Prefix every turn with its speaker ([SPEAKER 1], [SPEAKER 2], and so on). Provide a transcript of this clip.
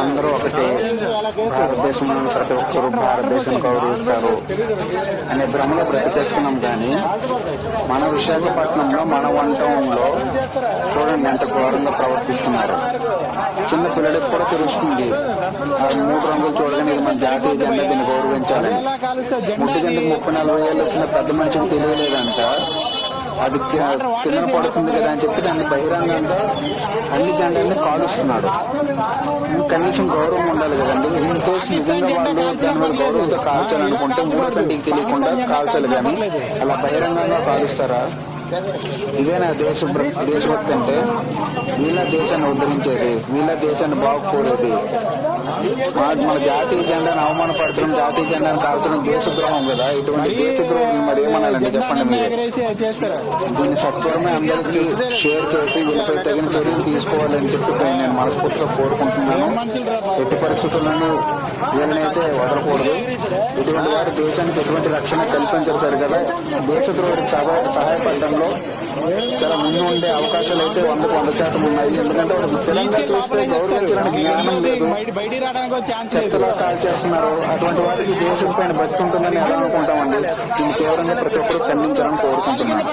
[SPEAKER 1] అందరూ ఒకటే, భారతదేశంలోని ప్రతి ఒక్కరూ భారతదేశం గౌరవిస్తారు అనే భ్రమలో బ్రతికేస్తున్నాం. కానీ మన విశాఖపట్నంలో, మన వన్ టౌన్ లో చూడండి ఎంత ఘోరంగా ప్రవర్తిస్తున్నారు. చిన్న పిల్లలకు కూడా తెలుస్తుంది. ఆ 3 రంగులు చూడగానే ఇది మన జాతీయ జెండా, దీన్ని గౌరవించాలని. ముడ్డు కిందకి 30-40 ఏళ్ళు వచ్చిన పెద్ద మనిషికి తెలియలేదంట అది కింద పడుతుంది కదా అని చెప్పి దాన్ని బహిరంగంగా అన్ని జెండాన్ని కాలుస్తున్నాడు. కనీసం గౌరవం ఉండాలి కదండి. ఇన్ కేసు నిజంగా వాళ్ళు దాని మీద గౌరవంతో కాల్చాలనుకుంటే 3 కంటికి తెలియకుండా కాల్చాలి, కానీ అలా బహిరంగంగా కాలుస్తారా? ఇదేనా దేశభక్తి అంటే? వీళ్ళ దేశాన్ని ఉద్ధరించేది, వీళ్ళ దేశాన్ని బాగుకోలేదు. మన జాతీయ జెండాను అవమానపరచడం, జాతీయ జెండాను కాల్చడం దేశద్రోహం కదా. ఇటువంటి దేశద్రోహం మరి ఏమనాలండి చెప్పండి మీరు? దీన్ని సత్వరమే అందరికీ షేర్ చేసి వీళ్ళపై తగిన చర్యలు తీసుకోవాలని చెప్పి నేను మనస్ఫూర్తిగా కోరుకుంటున్నాను. ఎట్టి పరిస్థితుల్లోనూ వీళ్ళనైతే వదలకూడదు. ఇటువంటి వారు దేశానికి ఎటువంటి రక్షణ కల్పించరు సరి కదా. దేశద్రోహికి సహాయపడడంలో చాలా ముందు ఉండే అవకాశాలు అయితే 100% ఉన్నాయి. ఎందుకంటే వాళ్ళకి తెలంగాణ చూస్తే గౌరవించడానికి జ్ఞానం లేదు, చెత్తలా కాల్ చేస్తున్నారు. అటువంటి వాటికి దేశం పైన భక్తి ఉంటుందని ఎలా అనుకుంటామండి? దీన్ని తీవ్రంగా ప్రతి ఒక్కరు ఖండించాలని కోరుకుంటున్నాను.